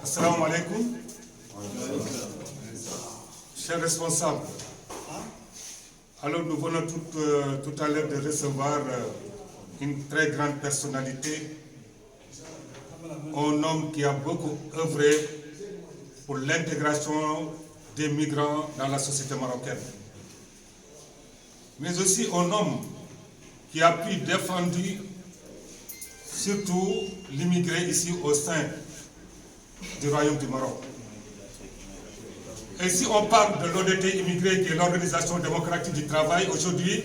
Assalamu alaikum. Chers responsables, alors nous venons tout à l'heure de recevoir une très grande personnalité, un homme qui a beaucoup œuvré pour l'intégration des migrants dans la société marocaine. Mais aussi un homme qui a pu défendre surtout l'immigré ici au sein du Royaume du Maroc. Et si on parle de l'ODT immigré, qui est l'Organisation démocratique du travail, aujourd'hui,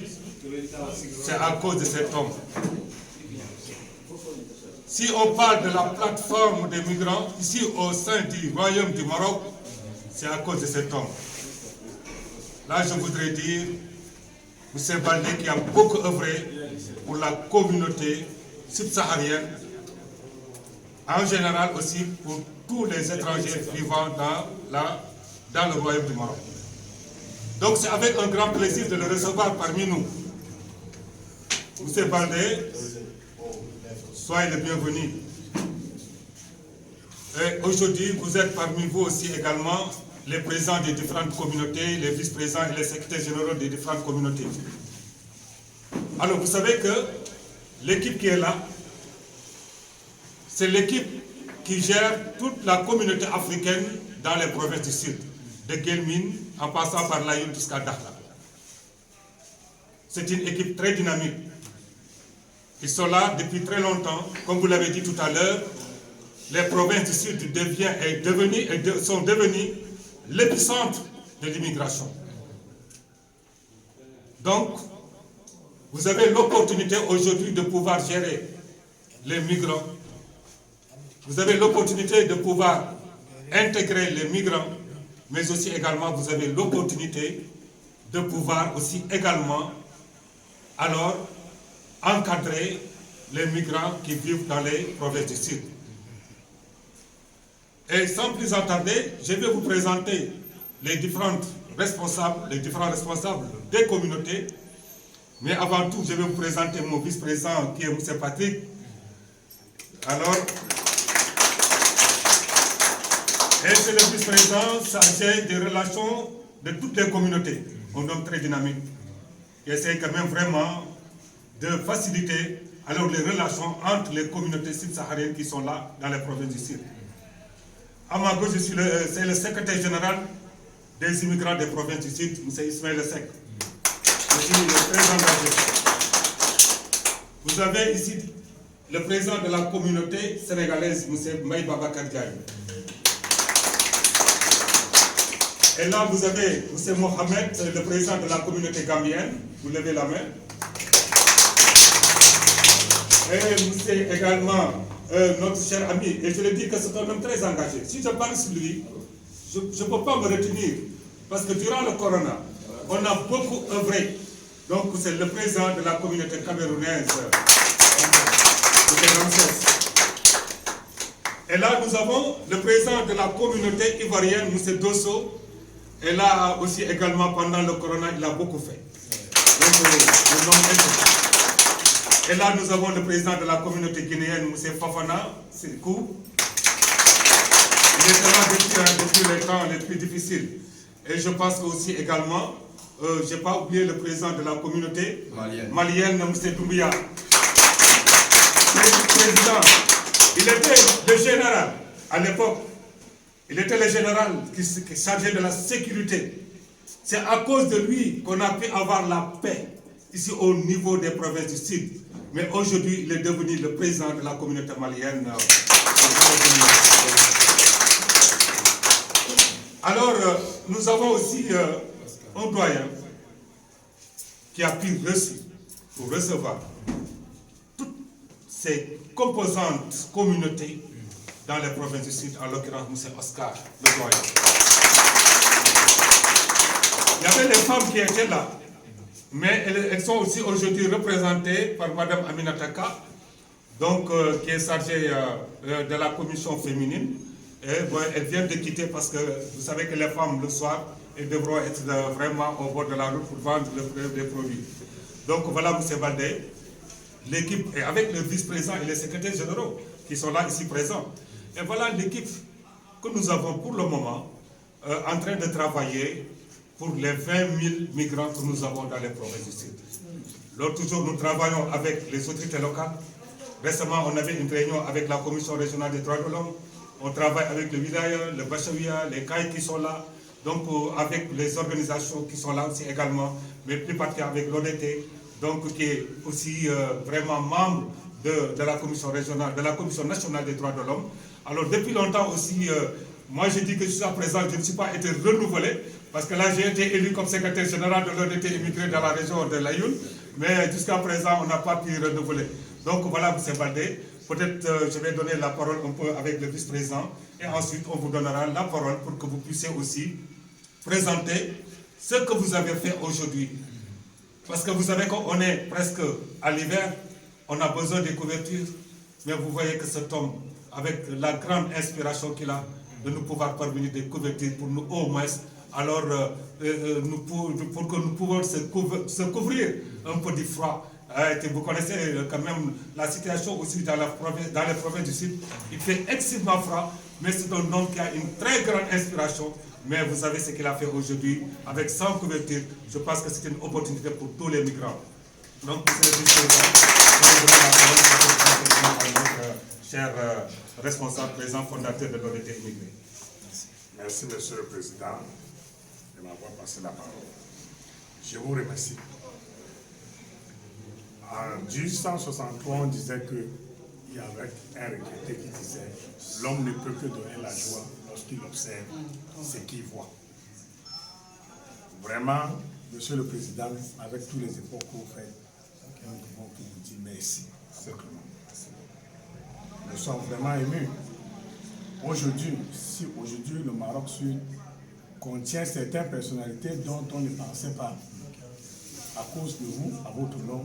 c'est à cause de cet homme. Si on parle de la plateforme des migrants, ici au sein du Royaume du Maroc, c'est à cause de cet homme. Là, je voudrais dire, M. Baldé qui a beaucoup œuvré pour la communauté subsaharienne, en général aussi pour tous les étrangers vivant dans le Royaume du Maroc. Donc c'est avec un grand plaisir de le recevoir parmi nous. M. Baldé, soyez le bienvenu. Et aujourd'hui, vous êtes parmi vous aussi également les présidents des différentes communautés, les vice-présidents et les secrétaires généraux des différentes communautés. Alors vous savez que l'équipe qui est là, c'est l'équipe qui gère toute la communauté africaine dans les provinces du Sud, de Guelmim en passant par l'Aïn jusqu'à Dakhla. C'est une équipe très dynamique. Ils sont là depuis très longtemps. Comme vous l'avez dit tout à l'heure, les provinces du Sud sont devenues l'épicentre de l'immigration. Donc, vous avez l'opportunité aujourd'hui de pouvoir gérer les migrants. Vous avez l'opportunité de pouvoir intégrer les migrants, mais aussi également vous avez l'opportunité de pouvoir aussi également alors encadrer les migrants qui vivent dans les provinces du Sud. Et sans plus tarder, je vais vous présenter les différents responsables des communautés. Mais avant tout, je vais vous présenter mon vice-président qui est M. Patrick. Alors, et c'est le vice-président chargé des relations de toutes les communautés, un homme très dynamique, qui essaie quand même vraiment de faciliter alors les relations entre les communautés subsahariennes qui sont là dans les provinces du Sud. À ma gauche, c'est le secrétaire général des immigrants des provinces du Sud, M. Ismaël Sek. Il est très engagé. Vous avez ici le président de la communauté sénégalaise, M. Maï Babacar Diaye. Et là, vous avez M. Mohamed, le président de la communauté gambienne. Vous levez la main. Et M. également notre cher ami. Et je le dis que c'est un homme très engagé. Si je parle sur lui, je ne peux pas me retenir. Parce que durant le corona, on a beaucoup œuvré. Donc c'est le président de la communauté camerounaise. Et là, nous avons le président de la communauté ivoirienne, M. Dosso. Et là aussi également, pendant le corona, il a beaucoup fait. Et là, nous avons le président de la communauté guinéenne, M. Fafana Sekou. Il est là depuis les temps les plus difficiles. Et je pense aussi également, je n'ai pas oublié le président de la communauté malienne, M. Doumbia. Le président, il était le général à l'époque. Il était le général qui chargeait de la sécurité. C'est à cause de lui qu'on a pu avoir la paix ici au niveau des provinces du Sud. Mais aujourd'hui, il est devenu le président de la communauté malienne. Alors, nous avons aussi un doyen qui a pu recevoir toutes ces composantes communautés dans les provinces du Sud, en l'occurrence M. Oscar, le doyen. Il y avait les femmes qui étaient là, mais elles sont aussi aujourd'hui représentées par Mme Aminataka, donc qui est chargée de la commission féminine. Et bon, elles viennent de quitter parce que vous savez que les femmes, le soir, elles devront être vraiment au bord de la route pour vendre les produits. Donc voilà M. Baldé, l'équipe, et avec le vice-président et les secrétaires généraux qui sont là ici présents. Et voilà l'équipe que nous avons pour le moment en train de travailler pour les 20 000 migrants que nous avons dans les provinces du Sud. L'autre jour, nous travaillons avec les autorités locales. Récemment, on avait une réunion avec la Commission régionale des droits de l'homme. On travaille avec le Wilaya, le Bachaouia, les CAI qui sont là. Donc, avec les organisations qui sont là aussi également, mais plus particulièrement avec l'ODT, donc qui est aussi vraiment membre de la Commission régionale, de la Commission nationale des droits de l'homme. Alors, depuis longtemps aussi, moi je dis que jusqu'à présent, je ne suis pas été renouvelé, parce que là, j'ai été élu comme secrétaire général de l'ODT immigré dans la région de l'Aïoun, mais jusqu'à présent, on n'a pas pu renouveler. Donc voilà, M. Baldé, peut-être je vais donner la parole un peu avec le vice-président, et ensuite on vous donnera la parole pour que vous puissiez aussi présenter ce que vous avez fait aujourd'hui. Parce que vous savez qu'on est presque à l'hiver, on a besoin de couvertures, mais vous voyez que cet homme, avec la grande inspiration qu'il a, de nous pouvoir parvenir des couvertures pour nous au moins, alors pour que nous pouvons se couvrir un peu du froid. Vous connaissez quand même la situation aussi dans les provinces du Sud. Il fait extrêmement froid, mais c'est un homme qui a une très grande inspiration. Mais vous savez ce qu'il a fait aujourd'hui, avec 100 couvertures. Je pense que c'est une opportunité pour tous les migrants. Donc, monsieur le vice-président, notre cher responsable, président fondateur de l'ODT immigré. Merci, monsieur le président, de m'avoir passé la parole. Je vous remercie. En 1863, on disait qu'il y avait un retraité qui disait « L'homme ne peut que donner la joie lorsqu'il observe ce qu'il voit ». Vraiment, monsieur le président, avec tous les efforts que vous faites, nous pouvons vous dire merci. Nous sommes vraiment émus. Aujourd'hui, si aujourd'hui le Maroc Sud contient certaines personnalités dont on ne pensait pas, à cause de vous, à votre nom,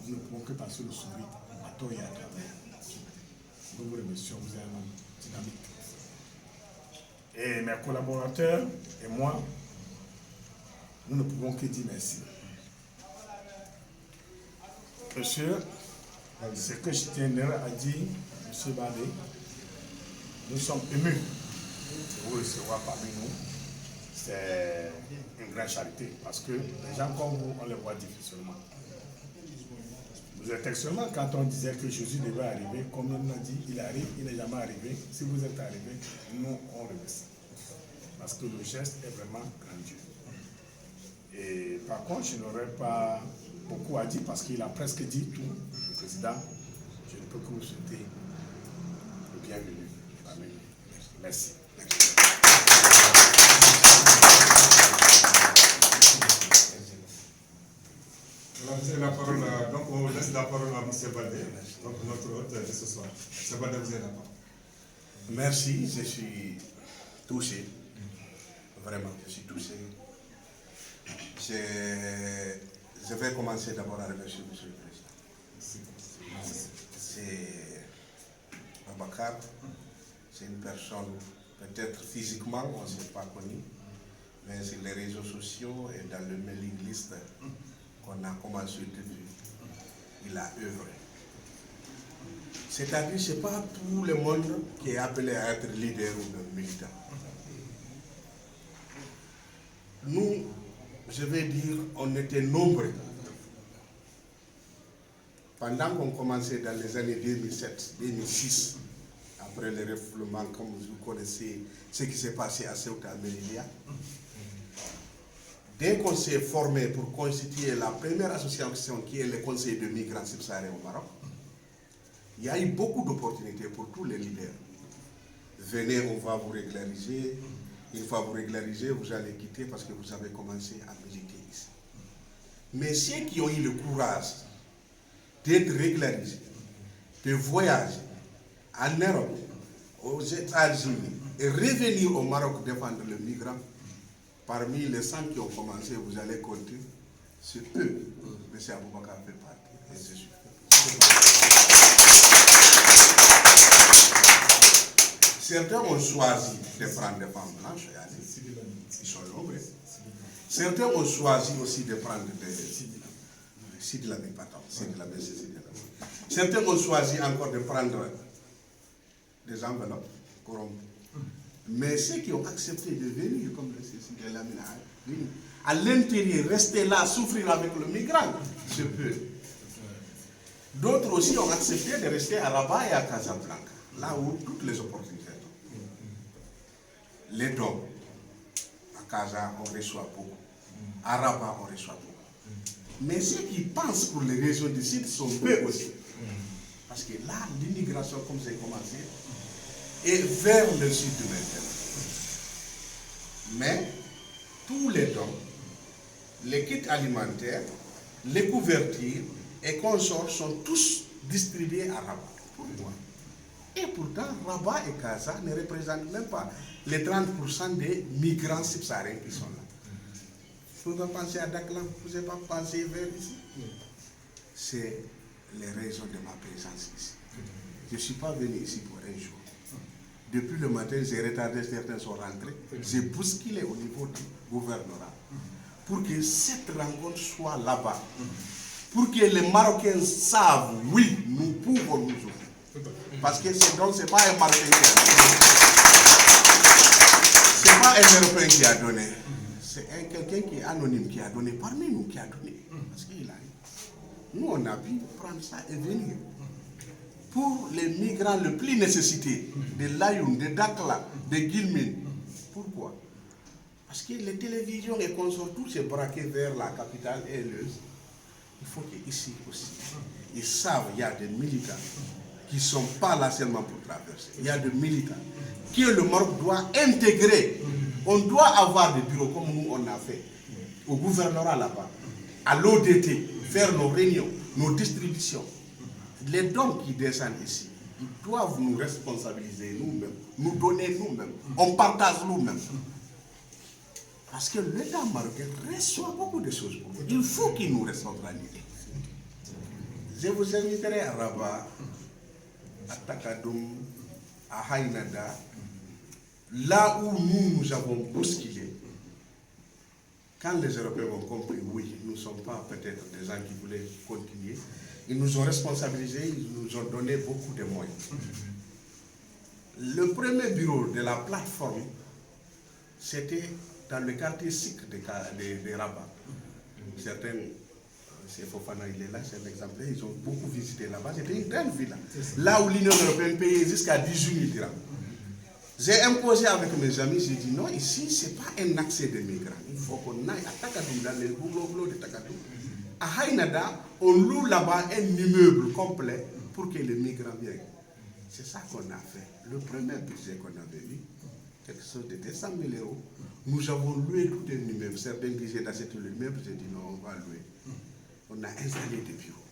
nous ne pouvons que passer le sourire à tort et à travers. Nous vous remercions, vous êtes un homme dynamique. Et mes collaborateurs et moi, nous ne pouvons que dire merci. Monsieur, ce que je tiendrai à dire, monsieur Baldé, nous sommes émus de vous recevoir parmi nous. C'est une grande charité parce que les gens comme vous, on les voit difficilement. Vous êtes excellent quand on disait que Jésus devait arriver, comme on a dit, il arrive, il n'est jamais arrivé. Si vous êtes arrivé, nous, on remercie. Parce que le geste est vraiment grandiose. Et par contre, je n'aurais pas beaucoup à dire parce qu'il a presque dit tout, le président. Je ne peux que vous souhaiter le bienvenu parmi nous. Merci. Vous avez la parole, donc on laisse la parole à M. Baldé, donc notre hôte de ce soir. M. Baldé, vous avez la parole. Merci, je suis touché. Vraiment, je suis touché. Je vais commencer d'abord à remercier M. le Président. C'est Babacar, c'est une personne, peut-être physiquement, on ne s'est pas connu, mais sur les réseaux sociaux et dans le mailing list qu'on a commencé depuis, il a œuvré. C'est-à-dire, ce n'est pas tout le monde qui est appelé à être leader ou militant. Nous, je vais dire, on était nombreux. Pendant qu'on commençait dans les années 2007-2006, après le refoulement, comme vous connaissez ce qui s'est passé à Ceuta, à Melilla, dès qu'on s'est formé pour constituer la première association qui est le Conseil de migrants subsahariens au Maroc, il y a eu beaucoup d'opportunités pour tous les leaders. Venez, on va vous régulariser. Une fois vous régularisez, vous allez quitter parce que vous avez commencé à militer ici. Mais ceux qui ont eu le courage d'être régularisés, de voyager en Europe, aux États-Unis et revenir au Maroc défendre le migrant, parmi les 100 qui ont commencé, vous allez compter, c'est eux. M. Aboubakar fait partie. Et je suis Certains ont choisi de prendre des femmes blanches et aller. Ils sont nombreux. Certains ont choisi aussi de prendre des... Certains ont choisi encore de prendre des enveloppes corrompues. Mais ceux qui ont accepté de venir, comme le Cécile Lamina, à l'intérieur, rester là, souffrir avec le migrant, je peux. D'autres aussi ont accepté de rester à Rabat et à Casablanca, là où toutes les opportunités sont. Les dons, à Casa, on reçoit beaucoup. À Rabat, on reçoit beaucoup. Mais ceux qui pensent pour les régions du Sud sont peu aussi. Parce que là, l'immigration, comme j'ai commencé, est vers le sud maintenant. Mais tous les dons, les kits alimentaires, les couvertures et consorts sont tous distribués à Rabat. Pourquoi? Et pourtant, Rabat et Casa ne représentent même pas les 30% des migrants subsahariens qui sont là. Vous pouvez penser à Dakar, vous ne pouvez pas penser vers ici. C'est les raisons de ma présence ici. Je ne suis pas venu ici pour un jour. Depuis le matin, j'ai retardé, certains sont rentrés. J'ai bousculé au niveau du gouvernorat pour que cette rencontre soit là-bas. Pour que les Marocains savent, oui, nous pouvons nous ouvrir. Parce que ce don, ce n'est pas un Marocain qui a donné. Ce n'est pas un Européen qui a donné. C'est quelqu'un qui est anonyme qui a donné, parmi nous qui a donné. Parce qu'il a dit. Nous, on a pu prendre ça et venir. Pour les migrants les plus nécessités, de Layoun, de Dakla, de Guilmin. Pourquoi? Parce que les télévisions et consorts, tout s'est braqué vers la capitale et il faut qu'ici aussi, ils savent qu'il y a des militants qui ne sont pas là seulement pour traverser. Il y a des militants que le Maroc doit intégrer. On doit avoir des bureaux comme nous on a fait au gouvernorat là-bas, à l'ODT, faire nos réunions, nos distributions. Les dons qui descendent ici, ils doivent nous responsabiliser nous-mêmes, nous donner nous-mêmes. On partage nous-mêmes. Parce que l'État marocain reçoit beaucoup de choses pour nous. Il faut qu'il nous responsabilise. Je vous inviterai à Rabat, à Takadoum, à Haïnada, là où nous avons bousculé. Quand les Européens ont compris, oui, nous ne sommes pas peut-être des gens qui voulaient continuer, ils nous ont responsabilisés, ils nous ont donné beaucoup de moyens. Le premier bureau de la plateforme, c'était dans le quartier sikh de Rabat. Certains, c'est Fofana, il est là, c'est un exemple, ils ont beaucoup visité là-bas. C'était une grande ville. Là où l'Union européenne payait jusqu'à 18 000 dirhams. J'ai imposé avec mes amis, j'ai dit non, ici, ce n'est pas un accès de migrants. Il faut qu'on aille à Takadoum, dans les boulot de Takadoum. À Haïnada, on loue là-bas un immeuble complet pour que les migrants viennent. C'est ça qu'on a fait. Le premier budget qu'on avait mis, quelque chose de 200 000 €, nous avons loué tout un immeuble. Certains disaient dans cet immeuble, j'ai dit non, on va louer. On a installé des bureaux.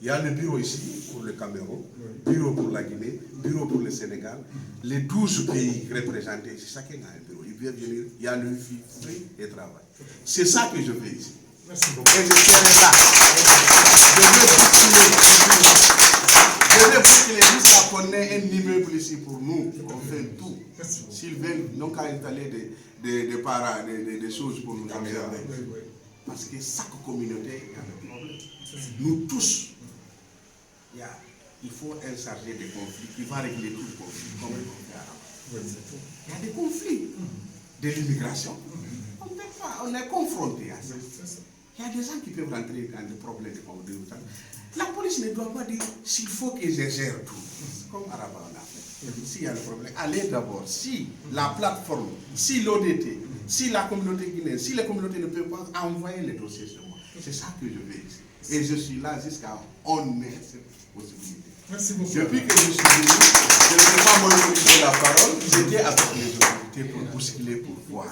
Il y a le bureau ici pour le Cameroun, bureau pour la Guinée, bureau pour le Sénégal. Les 12 pays représentés, chacun a un bureau. Il vient venir, il y a le fruit et travail. C'est ça que je fais ici. Merci beaucoup. Et je serai là. Je vais bousculer jusqu'à qu'on ait un immeuble ici pour nous. On fait tout. S'ils veulent, non qu'à installer des choses pour nous amener avec. Parce que chaque communauté a un problème. Nous tous, il faut un chargé de conflit qui va régler tout le conflit, comme le conflit arabe. Il y a des conflits de l'immigration. On ne peut pas, on est confronté à ça. Il y a des gens qui peuvent rentrer dans des problèmes de conflit. La police ne doit pas dire s'il faut que je gère tout. Comme arabe on a fait. S'il y a le problème, allez d'abord. Si la plateforme, si l'ODT, si la communauté guinéenne, si les communautés ne peuvent pas envoyer les dossiers sur moi. C'est ça que je veux ici. Et je suis là jusqu'à on ait cette possibilité. Merci beaucoup. Depuis que je suis venu, je ne peux pas monopoliser la parole. J'étais avec les autorités pour bousculer, pour voir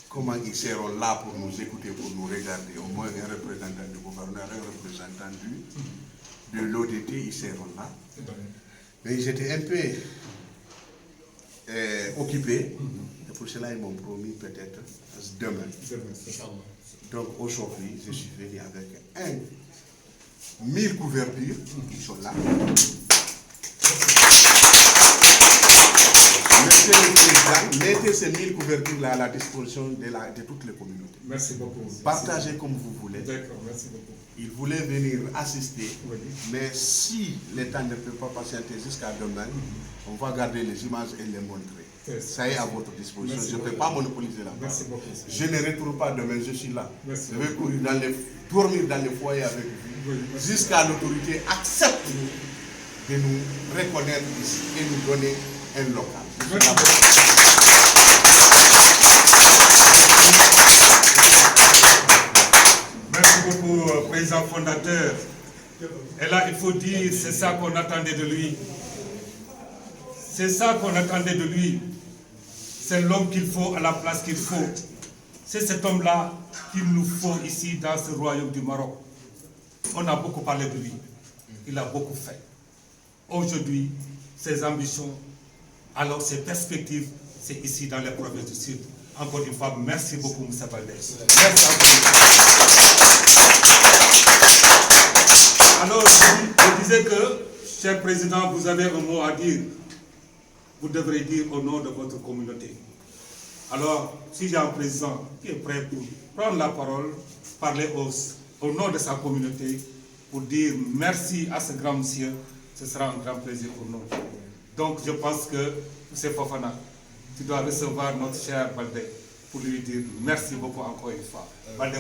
comment ils seront là pour nous écouter, pour nous regarder. Au moins un représentant du gouvernement, un représentant de l'ODT, ils seront là. Mais j'étais un peu occupé. Et pour cela, ils m'ont promis peut-être demain. Donc aujourd'hui, je suis venu avec 1000 couvertures qui sont là. Monsieur le Président, mettez ces 1000 couvertures-là à la disposition de toutes les communautés. Merci beaucoup. Partagez comme vous voulez. D'accord, merci beaucoup. Il voulait venir assister, Oui. mais si l'État ne peut pas patienter jusqu'à demain, on va garder les images et les montrer. Ça est à votre disposition. Merci Je ne peux beaucoup. pas monopoliser la Merci parole. beaucoup. Je ne retourne pas demain, je suis là. Merci Je vais courir dormir dans les foyers avec vous, Oui, merci. jusqu'à l'autorité accepte de nous reconnaître ici et nous donner un local. Merci beaucoup. Merci beaucoup, président fondateur. Et là, il faut dire, c'est ça qu'on attendait de lui. C'est ça qu'on attendait de lui. C'est l'homme qu'il faut à la place qu'il faut. C'est cet homme-là qu'il nous faut ici dans ce royaume du Maroc. On a beaucoup parlé de lui. Il a beaucoup fait. Aujourd'hui, ses ambitions, alors ses perspectives, c'est ici dans les provinces du Sud. Encore une fois, merci beaucoup, M. Baldé. Merci encore. Alors, je disais que, cher président, vous avez un mot à dire. Vous devrez dire au nom de votre communauté. Alors, si j'ai un président qui est prêt pour prendre la parole, parler au nom de sa communauté, pour dire merci à ce grand monsieur, ce sera un grand plaisir pour nous. Donc, je pense que, M. Fofana, tu dois recevoir notre cher Baldé pour lui dire merci beaucoup encore une fois. Baldé,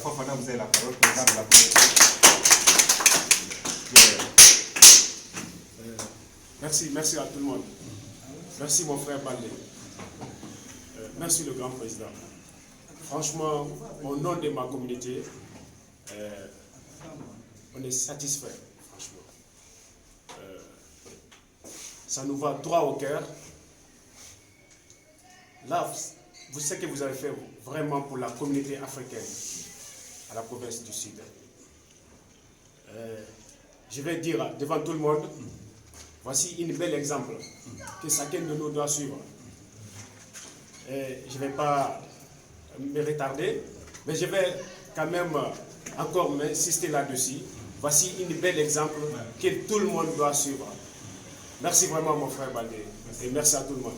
Fofana, vous avez la parole, président de la communauté. Merci à tout le monde. Merci mon frère Baldé. Merci le grand président. Franchement, au nom de ma communauté, on est satisfait, franchement. Ça nous va droit au cœur. Là, vous savez que vous avez fait vraiment pour la communauté africaine à la province du Sud. Je vais dire devant tout le monde, voici un bel exemple que chacun de nous doit suivre. Je ne vais pas me retarder, mais je vais quand même encore m'insister là-dessus. Voici un bel exemple que tout le monde doit suivre. Merci vraiment mon frère Baldé et merci à tout le monde.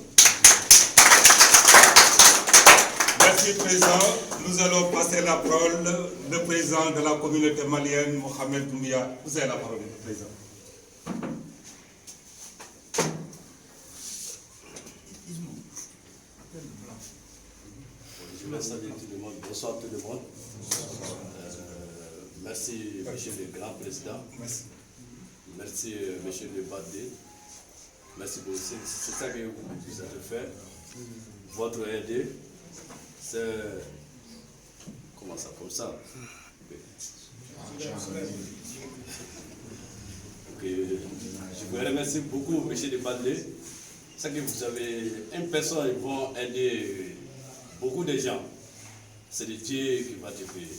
Merci président. Nous allons passer la parole au président de la communauté malienne, Mohamed Doumbia. Vous avez la parole, président. Je salue tout le monde. Bonsoir tout le monde. Merci, monsieur le grand président. Merci. Merci, monsieur le Baldé. Merci beaucoup. C'est ça que vous avez fait. Votre aide, c'est. Comment ça, comme ça? Ok. Je vous remercie beaucoup, monsieur le Baldé. C'est que vous avez une personne qui va aider beaucoup de gens. C'est le Dieu qui va te payer.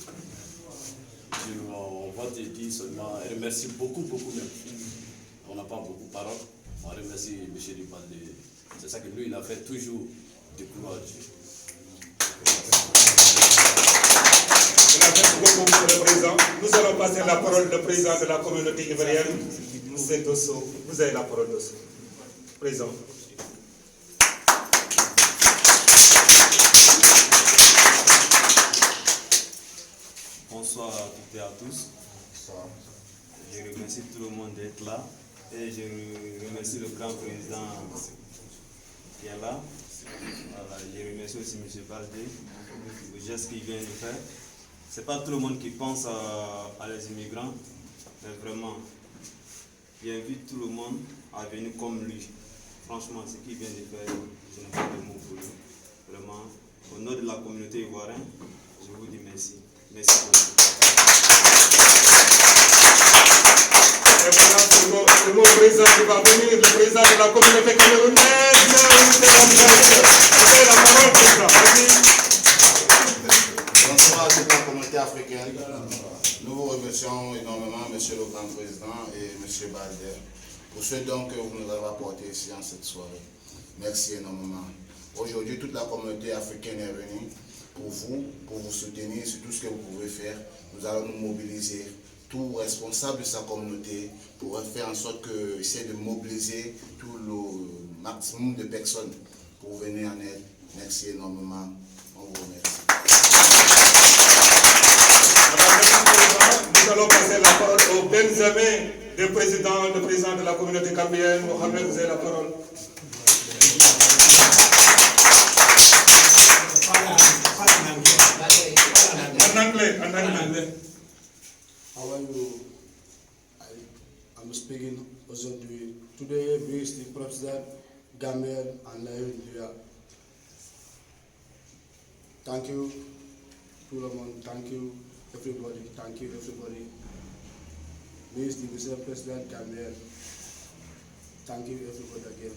On va te dire seulement, remercie beaucoup même. On n'a pas beaucoup de paroles. On remercie M. Baldé. C'est ça que lui, il a fait toujours de gloire à Dieu. Merci beaucoup, monsieur le président. Nous allons passer la parole au président de la communauté ivoirienne, M. Dosso. Vous avez la parole, Dosso. Président. Bonsoir à toutes et à tous. Je remercie tout le monde d'être là et je remercie le grand président qui est là. Voilà, je remercie aussi M. Baldé pour le geste qu'il vient de faire. Ce n'est pas tout le monde qui pense à les immigrants, mais vraiment, j'invite tout le monde à venir comme lui. Franchement, ce qu'il vient de faire, je n'ai pas de mots pour lui. Vraiment, au nom de la communauté ivoirienne, je vous dis merci. Merci beaucoup. Et voilà, c'est mon président qui va venir, le président de la communauté camerounaise. Vous avez la parole, président. Bonsoir à toute la communauté africaine. Nous vous remercions énormément, monsieur le grand président et monsieur Baldé, pour ce don que vous nous avez apporté ici en cette soirée. Merci énormément. Aujourd'hui, toute la communauté africaine est venue pour vous soutenir sur tout ce que vous pouvez faire. Nous allons nous mobiliser, tout responsable de sa communauté, pour faire en sorte que essayer de mobiliser tout le maximum de personnes pour venir en aide. Merci énormément. On vous remercie. Nous allons passer la parole au Benjamin, le président de la communauté gambienne. Mohamed, vous avez la parole. En anglais. How are you? I'm speaking aujourd'hui. Today, is the President Gambian and Nigeria. Thank you, tout le monde. Thank you, everybody. Thank you, everybody. Is the Vice President Gambian. Thank you, everybody again.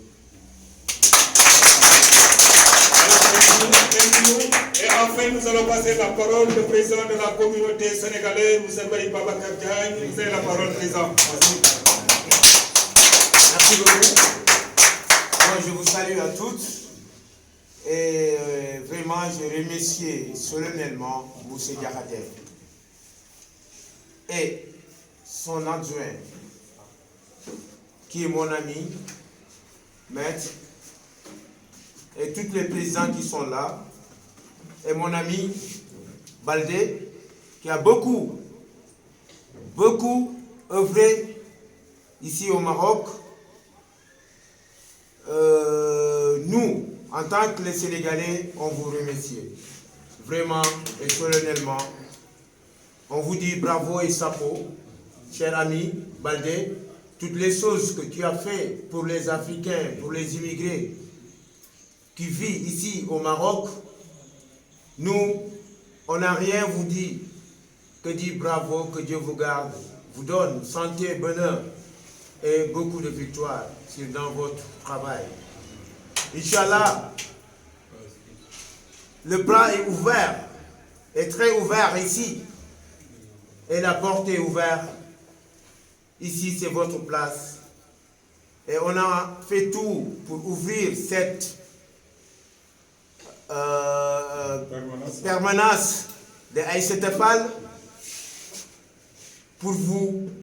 Et enfin, nous allons passer la parole au président de la communauté sénégalaise, M. Baye Babacar Diagne. Vous avez la parole, président. Merci beaucoup. Moi, je vous salue à toutes. Et vraiment, je remercie solennellement M. Diakhaté et son adjoint, qui est mon ami, maître, et tous les présidents qui sont là, et mon ami Baldé, qui a beaucoup œuvré ici au Maroc. Nous, en tant que les Sénégalais, on vous remercie. Vraiment et solennellement. On vous dit bravo et chapeau, cher ami Baldé. Toutes les choses que tu as fait pour les Africains, pour les immigrés qui vivent ici au Maroc, nous, on n'a rien vous dit que dire bravo, que Dieu vous garde, vous donne santé, bonheur et beaucoup de victoires dans votre travail. Inch'Allah, le bras est ouvert, est très ouvert ici, et la porte est ouverte. Ici, c'est votre place. Et on a fait tout pour ouvrir cette permanence de Aïssata Fall pour vous